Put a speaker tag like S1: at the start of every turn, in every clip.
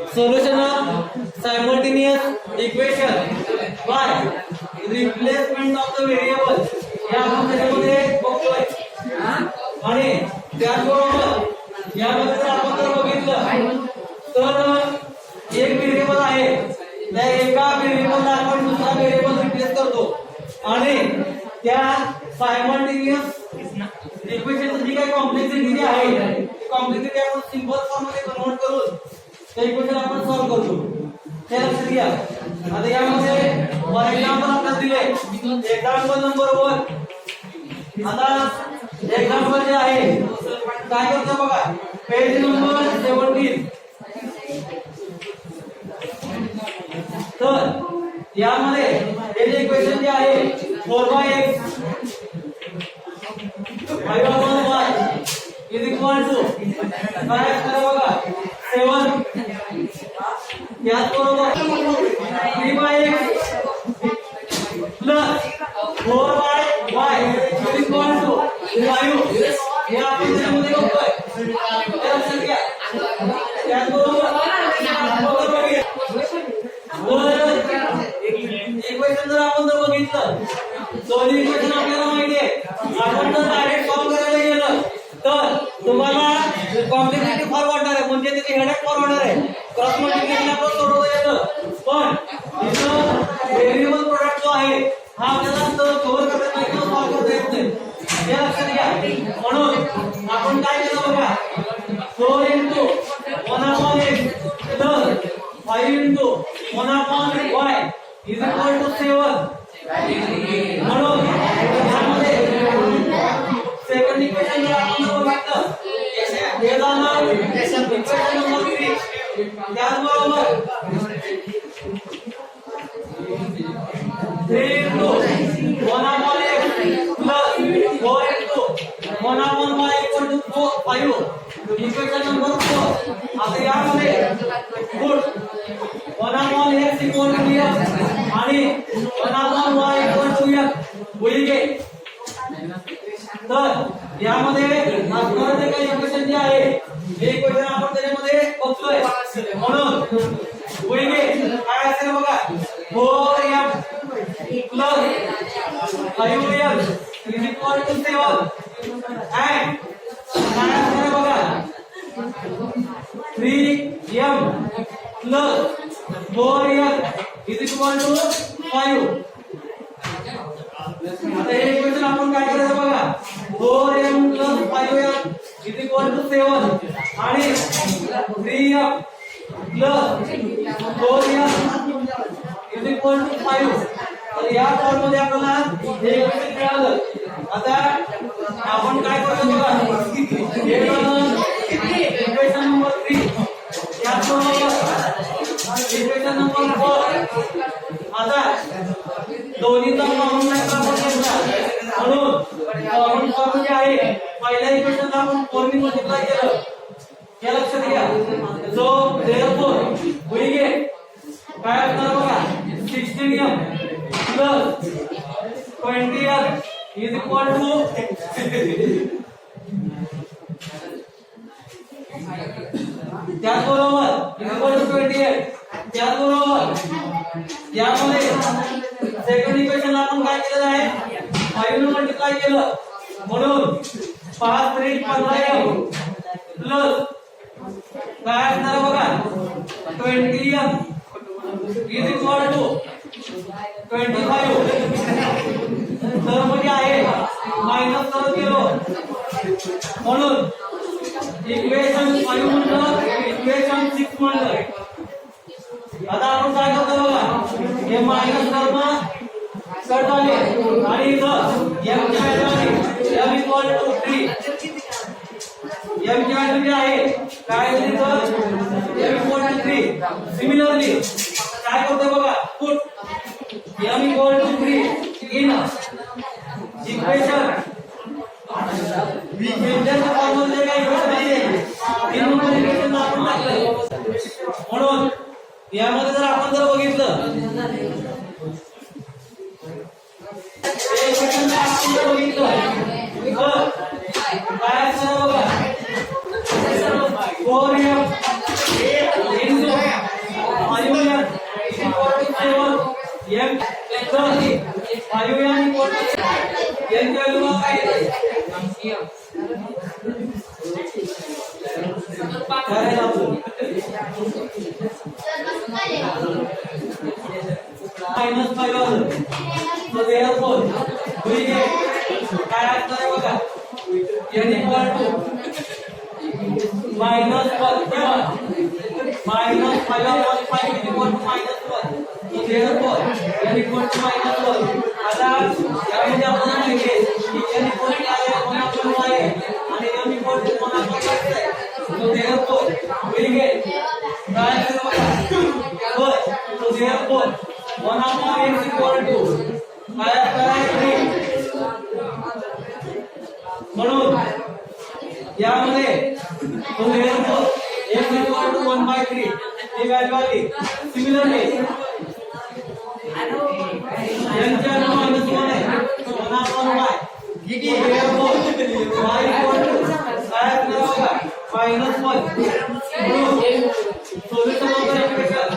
S1: Solution of simultaneous equation by replacement of the variable. हे आपण त्याच्यामध्ये बघतोय आणि त्याचबरोबर यामध्ये आपण जर बघितलं तर एक व्हेरिएबल आहे त्या एका व्हेरिएबलला आपण दुसरा व्हेरिएबल रिप्लेस करतो आणि त्या सायमल्टेनियस इक्वेशनची जी काही कॉम्प्लेक्सिटी आहे ती कॉम्प्लेक्सिटी आपण सिंपल फॉर्म मध्ये कन्वर्ट करून ते इक्वेशन आपण सॉल्व्ह करतो. ते लक्षात घ्या. आता यामध्ये फॉर एक्झाम्पल आपल्याला दिले एक्झाम्पल नंबर 1. आता एक्झाम्पल जे आहे काय करतो बघा पेज नंबर 17. तर यामध्ये हे जे इक्वेशन जे आहे 4x 5y is equal to काय असतं बघा 7 याचबरोबर 3x plus 4y is equal to 5 हे आपण त्यामध्ये बघतोय. लक्षात घ्या. त्याचबरोबर इक्वेशन जर आपण बघितलं दोन्ही इक्वेशन आपल्याला माहिती आहे. आपण जर डायरेक्ट सॉल्व्ह करायला गेलं तर तुम्हाला कॉम्प्लेक्सिटी फार वाढणार आहे म्हणजे त्याची हेडेक फार वाढणार आहे. क्रॉस मल्टिप्लिकेशन आपण सोडवता येतं पण इथं व्हेरिएबल प्रोडक्ट जो आहे हा आपल्याला कव्हर करता येत नाही सॉल्व्ह करता येत नाही. हे लक्षात घ्या. म्हणून आपण काय केलं बघा 4 into 1/x plus 5 into 1/y is equal to 7. म्हणून यामध्ये सेकंड इक्वेशन जर आपण बघितलं हे झालं इक्वेशन नंबर 3. त्याचबरोबर 3 into 1/x plus 4 into 1/y equal to 5. Equation number 4. आता यामध्ये put 1/x equal to f आणि 1/y equal to f होईल गे. तर यामध्ये असणारे जे काही इक्वेशन जे आहे हे इक्वेशन आपण त्याच्यामध्ये बघतोय म्हणून होईल गे काय असेल बघा 4f plus 5f is equal to 7 and काय असणार बघा 3m plus 4f is equal to 5. आता हे इक्वेशन आपण काय करायचं बघा 4m plus 5f is equal to 7 आणि 3f plus 4f is equal to 5. तर या फॉर्म मध्ये आपल्याला हे इक्वेशन मिळालं. आता आपण काय करतो बघा इक्वेशन नंबर 3 इक्वेशन नंबर 4. आता दोन्हीचा कॉमन फॅक्टर आपण घेतला म्हणून कॉमन फॉर्म जे आहे पहिल्या इक्वेशनला आपण 4 ने मल्टिप्लाय केलं. हे लक्षात घ्या. जो therefore होईल गे काय असणार बघा 16m plus 20f is equal to त्याचबरोबर equal to 28. त्याचबरोबर यामध्ये सेकंड इक्वेशन आपण काय केलं आहे 5 ने मल्टिप्लाय केलं म्हणून 5 3 15m प्लस काय असणार बघा 20m is equal to 25. तर म्हणजे आहे मायनस करून केलो म्हणून इक्वेशन 5 म्हणलं इक्वेशन 6 म्हणलं. आता आपण काय करतो बघा हे मायनस कर्म कट झाले आणि इथं m ची व्हॅल्यू आली m इक्वल टू 3. m ची व्हॅल्यू जी आहे काय झाली तर m इक्वल टू 3. सिमिलरली काय करतो बघा put m equal to 3 in equation विभेदक फॉर्म्युले काय इक्वेशन आहे इन इक्वेशन आपण टाकलं म्हणून यामध्ये जर आपण बघितलं इक्वेशन आपण बघितलं काय असणार बघा 4m into 5 या इक्वल टू n व्हॅल्यू काय आहे काय आपलं -5 आलं so therefore we get काय असणार आहे बघा n इक्वल टू -1 किंवा -5 upon 5 is equal to -1 so therefore n equal to -1 आता यामध्ये आपल्याला माहिती आहे की n equal to काय आहे 1 upon y आहे आणि m equal to 1 upon x आहे so therefore we get काय आहे बघा so therefore 1 upon x equal to काय आहे म्हणून यामध्ये तो therefore x equal to 1/3 he value आली सिमिलरली n च्या -1 आहे 1 upon y ठीक आहे therefore y equal to काय बघा -1 सोल्युशन ऑफ द इक्वेशन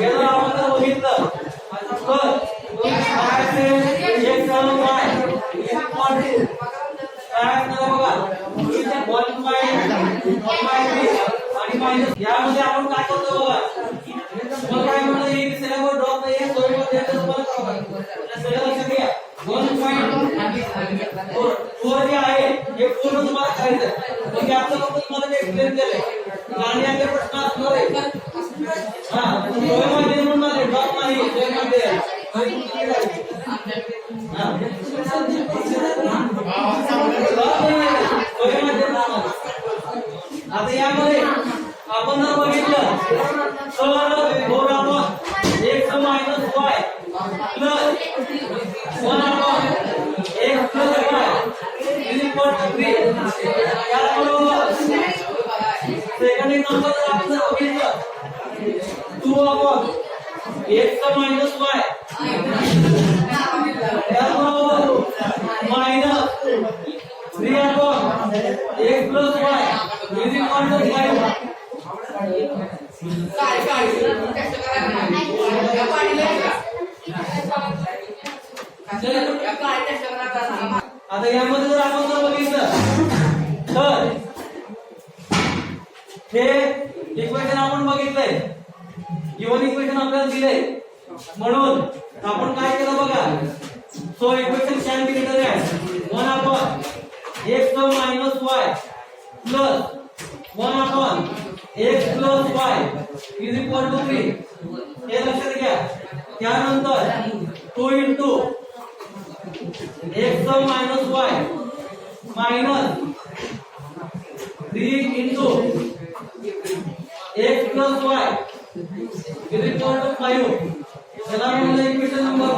S1: याला आपण बघितलं तर काय असेल x y equal to काय बघा 1/3 आणि मायनस यामध्ये आपण काय करतो बघा मग काय म्हणलं एक सिलेबस ड्रॉप नाहीये सोडून देतो तुम्हाला करावं सगळं लक्षात घ्या 1.4 जे आहे हे पूर्ण तुम्हाला करायचं म्हणजे आपलं फक्त तुम्हाला ते एक्सप्लेन केलंय आणि आपले प्रश्न असणार आहे हां सोयमध्ये म्हणून मला ड्रॉप नाही सोयमध्ये आता यामध्ये आपण जर बघितलं तर 4 आपण x - y प्लस 1 आपण x plus y is equal to 3 याबरोबर सेकंड एक्झाम्पल जर आपण जर बघितलं 2 आपण x - y याबरोबर मायनस 3 आपण x plus y is equal to 5 आता यामध्ये जर आपण जर बघितलं तर हे इक्वेशन आपण बघितलंय गिव्हन इक्वेशन आपल्याला दिलंय म्हणून आपण काय केलं बघा so equation can be written as 1 upon x minus y plus 1 upon x plus y is equal to 3 हे लक्षात घ्या त्यानंतर 2 into x minus y minus 3 into x plus y is equal to 5 याला म्हणलं इक्वेशन नंबर 1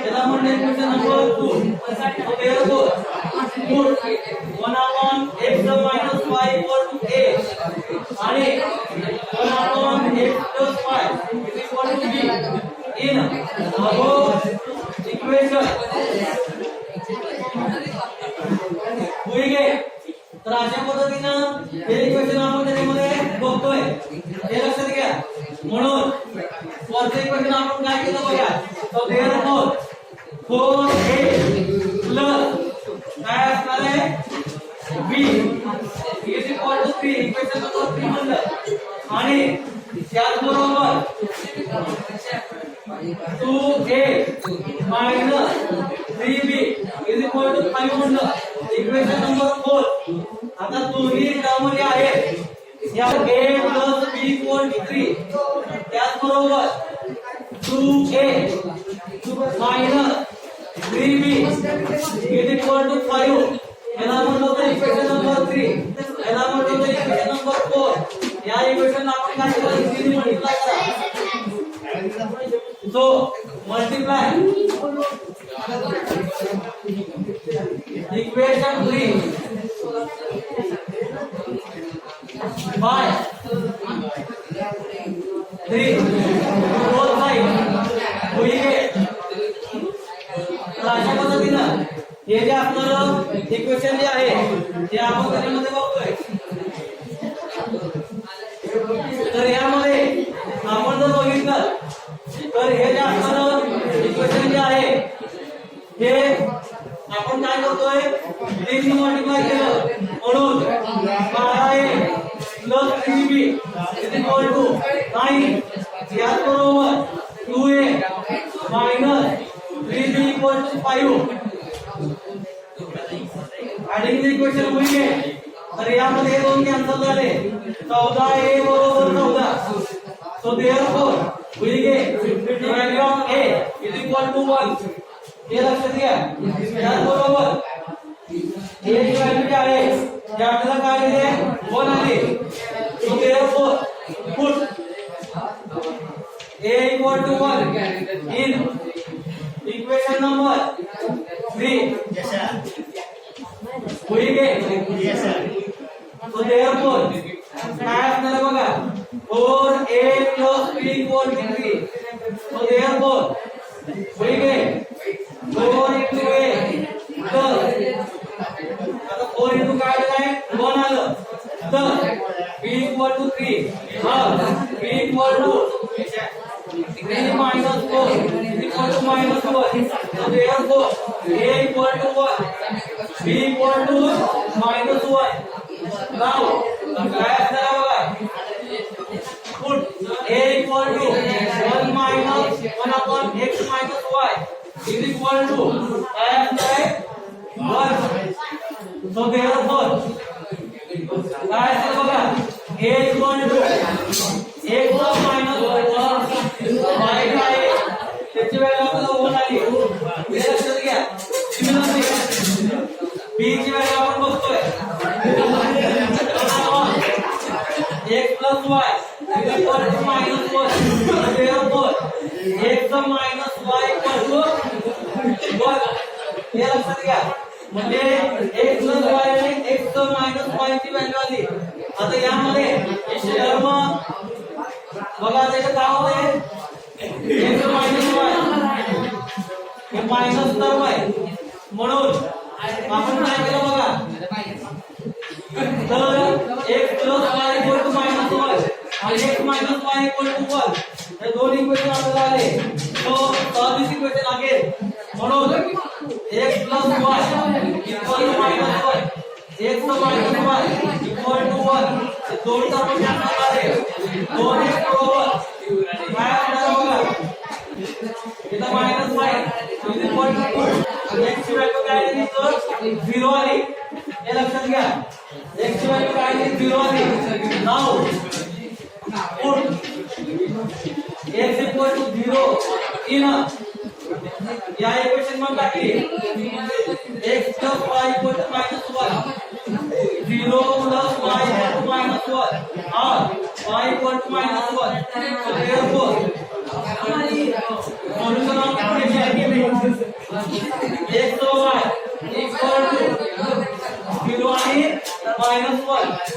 S1: याला म्हणलं equation number 2 so therefore put 1 upon x minus y equal to a आणि 1 upon x plus y is equal to b in above equation होईल तर अशा पद्धतीनं हे इक्वेशन आपण त्याच्यामध्ये बघतोय हे लक्षात घ्या म्हणून वरचं इक्वेशन आपण काय केलं बघा so therefore 4a plus काय असणार आहे b is equal to 3 equation number 3 म्हणलं आणि त्याचबरोबर 2a minus 3b is equal to 5 म्हणलं इक्वेशन नंबर 4 आता दोन्ही टर्म मध्ये आहेत या a plus b equal to 3 त्याचबरोबर 2a minus 3b is equal to 5 याला म्हणलं होतं इक्वेशन नंबर 3 याला म्हणलं होतं इक्वेशन नंबर 4 या इक्वेशन आपण काय करायचं 3 ने मल्टिप्लाय करा so multiply equation 3 by 3 both side होईल तर अशा पद्धतीनं हे जे आपलं इक्वेशन जे आहे ते आपण त्यामध्ये बघतोय तर यामध्ये आपण जर बघितलं तर हे जे असणारं इक्वेशन जे आहे हे आपण काय करतोय 3 ने मल्टिप्लाय केलं म्हणून 12a plus 3b is equal to 9 याबरोबर 2a minus 3b equal to 5 adding the equation होईल तर यामध्ये दोन कॅन्सल झाले 14a बरोबर 14 सो देयरफॉर होईल the value of a is equal to 1 हे लक्षात घ्या त्याचबरोबर a ची व्हॅल्यू काय आहे जे आपल्याला काय दिले 1 आले so therefore put a equal to 1 in equation number 3 होईल सो देयरफॉर काय असणार बघा 4a plus b equal to 3 so therefore होईल 4 into a plus आता 4 into काय आलं 1 आलं तर b equal to 3 हा b equal to 3 minus 4 is equal to minus 1 so therefore a equal to 1 b equal to minus 1 now काय असणार बघा put a equal to 1 minus 1 upon x minus y is equal to काय असणार 1 so therefore काय असणार बघा a equal to x minus y काय त्याची व्हॅल्यू आपल्याला 1 आली हे लक्षात घ्या सिमिलरली b ची व्हॅल्यू आपण बघतोय x plus y is equal to minus 1 therefore x minus y equal to 1 हे लक्षात घ्या म्हणजे x plus y आणि x minus y ची व्हॅल्यू आली आता यामध्ये टर्म बघा त्याचं काय होतंय x minus y हे मायनस टर्म आहे म्हणून आपण काय केलं बघा तर x plus y equal to minus 1 आणि x minus y equal to 1 हे दोन इक्वेशन आपल्याला आले तो सहज इक्वेशन आहे म्हणून x plus y equal to minus 1 x minus y equal to 1 हे दोन टर्म कॅन्सल आले दोन x बरोबर काय आपल्याला बघा इथं minus 5 is equal to 2 x ची व्हॅल्यू काय आली तर 0 आली हे लक्षात घ्या x ची व्हॅल्यू काय आली 0 आली now put x equal to 0 in या इक्वेशन मध्ये टाकली x plus y equal to minus 1 0 plus y equal to minus 1 or y equal to minus 1 so therefore solution of equation x और y equal to 0 and minus 1